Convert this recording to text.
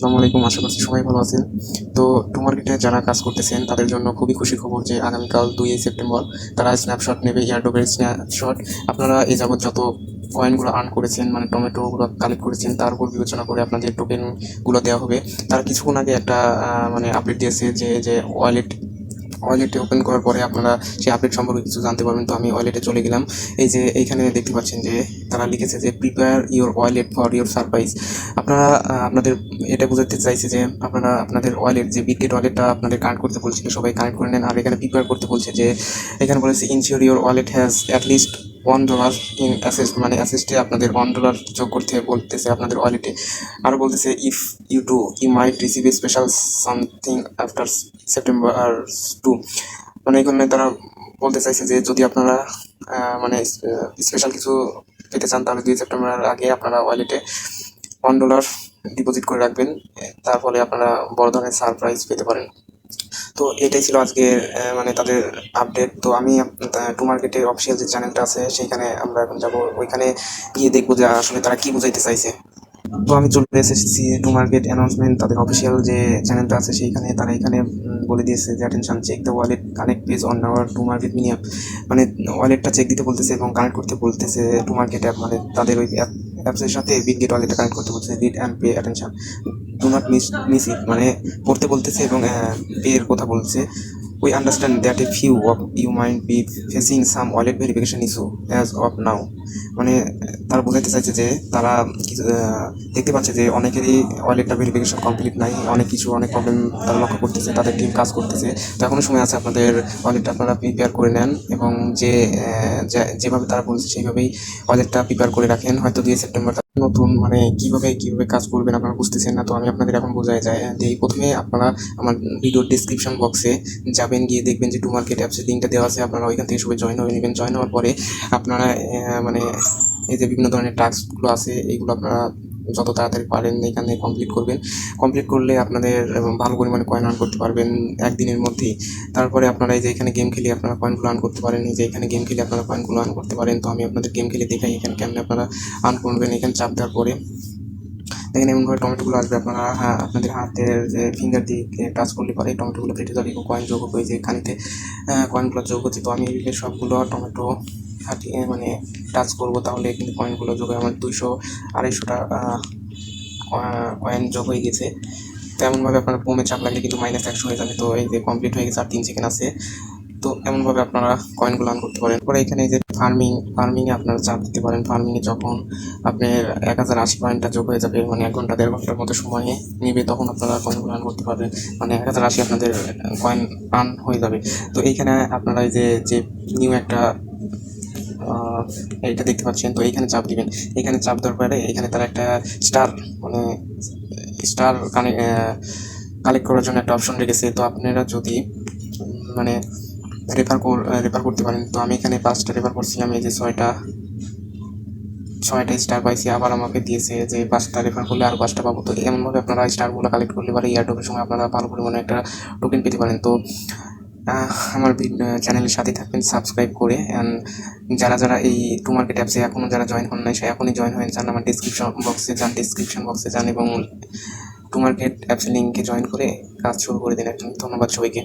আসসালামু আলাইকুম। আশা করছি সবাই ভালো আছেন। তো টু মার্কেটে যারা কাজ করতেছেন তাদের জন্য খুবই খুশি খবর যে আগামীকাল 2 সেপ্টেম্বর তারা স্ন্যাপশট নেবে, এয়ারড্রপের স্ন্যাপশট। আপনারা এই যাবৎ যত কয়েনগুলো আর্ন করেছেন, মানে টমেটোগুলো কালেক্ট করেছেন, তার উপর বিবেচনা করে আপনাদের টোকেনগুলো দেওয়া হবে। তারা কিছুক্ষণ আগে একটা মানে আপডেট দিয়েছে যে ওয়ালেটে ওপেন করার পরে আপনারা সেই আপডেট সম্পর্কে কিছু জানতে পারবেন। তো আমি ওয়ালেটে চলে গেলাম। এই যে এইখানে দেখতে পাচ্ছেন যে তারা লিখেছে যে prepare your wallet for your surprise. আপনারা আপনাদের এটা বোঝাতে চাইছে যে আপনারা আপনাদের ওয়ালেট, যে বিটগেট ওয়ালেটটা আপনাদের কানেক্ট করতে বলছিল, সবাই কানেক্ট করে নেন। আর এখানে প্রিপেয়ার করতে বলছে যে এখানে বলেছে ensure your wallet has at least $1 in asset, মানে অ্যাসেস্টে আপনাদের $1 যোগ করতে বলতেছে আপনাদের ওয়ালেটে। আরও বলতেছে if you do you might receive a special something after September 2। মানে এখানে তারা বলতে চাইছে যে যদি আপনারা মানে স্পেশাল কিছু পেতে চান তাহলে 2 সেপ্টেম্বর আগে আপনারা ওয়ালেটে $1 ডিপোজিট করে রাখবেন। তার ফলে আপনারা বড় ধরনের সারপ্রাইজ পেতে পারেন। তো এটাই ছিল আজকে মানে তাদের আপডেট। তো আমি টু মার্কেটের অফিসিয়াল যে চ্যানেলটা আছে সেইখানে আমরা এখন যাব, ওইখানে গিয়ে দেখবো যে আসলে তারা কি বুঝাইতে চাইছে। তো আমি চলে এসেছি টু মার্কেট অ্যানাউন্সমেন্ট, তাদের অফিসিয়াল যে চ্যানেলটা আছে সেইখানে। তারা এখানে বলে দিয়েছে যে attention, check the wallet connect page on our to market minimum. মানে ওয়ালেটটা চেক দিতে বলতেছে এবং কানেক্ট করতে বলতেছে টু মার্কেট অ্যাপ, মানে তাদের ওই অ্যাপসের সাথে বিটগেট ওয়ালেটটা কানেক্ট করতে বলতেছে। Read and pay attention, do not miss it, মানে পড়তে বলতেছে এবং পে এর কথা বলছে। We understand that a few of you might be facing some wallet verification issue as of now. মানে তারা বোঝাতে চাইছে যে তারা দেখতে পাচ্ছে যে অনেকেরই ওয়ালেটটা ভেরিফিকেশন কমপ্লিট নাই, অনেক প্রবলেম তারা লক্ষ্য করতেছে, তাদের টিম কাজ করতেছে। তো এখনো সময় আছে, আপনাদের ওয়ালেটটা আপনারা প্রিপেয়ার করে নেন এবং যেভাবে তারা বলছে সেইভাবেই ওয়ালেটটা প্রিপেয়ার করে রাখেন। হয়তো 2 সেপ্টেম্বর নতুন মানে কিভাবে কাজ করবেন আপনারা বুঝতেছেন না, তো আমি আপনাদের এখন বোঝাই যায় যে প্রথমে আপনারা আমার ভিডিওর ডিসক্রিপশন বক্সে যাবেন, গিয়ে দেখবেন যে টু মার্কেট অ্যাপসের লিঙ্কটা দেওয়া আছে। আপনারা ওইখান থেকে সবাই জয়েন হয়ে নেবেন। জয়েন হওয়ার পরে আপনারা মানে এই যে বিভিন্ন ধরনের টাস্কগুলো আছে এইগুলো আপনারা যত তাড়াতাড়ি পারেন এখানে কমপ্লিট করবেন। কমপ্লিট করলে আপনাদের ভালো পরিমাণে কয়েন আর্ন করতে পারবেন একদিনের মধ্যেই। তারপরে আপনারা এই যে এখানে গেম খেলে আপনারা কয়েনগুলো আর্ন করতে পারেন। এই যে এখানে গেম খেলে আপনারা কয়েনগুলো আর্ন করতে পারেন। তো আমি আপনাদের গেম খেলে দেখাই এখানে কেমন আপনারা আর্ন করবেন। এখানে চাপ দেওয়ার পরে দেখেন এমনভাবে টমেটোগুলো আসবে। আপনারা আপনাদের হাতের যে ফিঙ্গার দিয়ে টাচ করলে পরে টমেটোগুলো কেটে যাবে এবং কয়েন যোগ হবে। যে খানিতে কয়েনগুলো যোগ হচ্ছে। তো আমি সবগুলো টমেটো ফাটিয়ে মানে টাচ করবো, তাহলে কিন্তু কয়েনগুলো যোগ হয়। আমার 200-250টা কয়েন যোগ হয়ে গেছে। তো এমনভাবে আপনার বোমে চাপ লাগলে কিন্তু -100 হয়ে যাবে। তো এই যে কমপ্লিট হয়ে গেছে, আর 3 সেকেন্ড আছে। তো এমনভাবে আপনারা কয়েনগুলো আর্ন করতে পারেন। পরে এখানে যে ফার্মিংয়ে আপনারা চাপ দিতে পারেন। ফার্মিংয়ে যখন আপনার 1080 পয়েন্টটা যোগ হয়ে যাবে, মানে 1 ঘন্টা 1.5 ঘন্টার মতো সময় নেবে, তখন আপনারা কয়েনগুলো আর্ন করতে পারবেন। মানে 1080 আপনাদের কয়েন আর্ন হয়ে যাবে। তো এইখানে আপনারা এই যে নিউ একটা এইটা দেখতে পাচ্ছেন, তো এইখানে চাপ দিবেন। এখানে চাপ দেওয়ার পরে এখানে তারা একটা স্টার মানে স্টার কালেক্ট করার জন্য একটা অপশন রেখেছে। তো আপনারা যদি মানে রেফার করতে পারেন। তো আমি এখানে 5টা রেফার করছিলাম, এই যে 6টা স্টার পাইছি। আবার আমাকে দিয়েছে যে 5টা রেফার করলে আরও 5টা পাবো। তো এমনভাবে আপনারা স্টারগুলো কালেক্ট করলে পারে এয়ারড্রপের সময় আপনারা ভালো পরিমাণে একটা টোকেন পেতে পারেন। তো আমার চ্যানেলের সাথে থাকবেন সাবস্ক্রাইব করে। অ্যান্ড যারা এই টু মার্কেট অ্যাপসে এখনও যারা জয়েন হন নাই, সে এখনই জয়েন হয়ে যান। আমার ডিসক্রিপশন বক্সে যান এবং টু মার্কেট অ্যাপসের লিঙ্কে জয়েন করে কাজ শুরু করে দিন। ধন্যবাদ সবাইকে।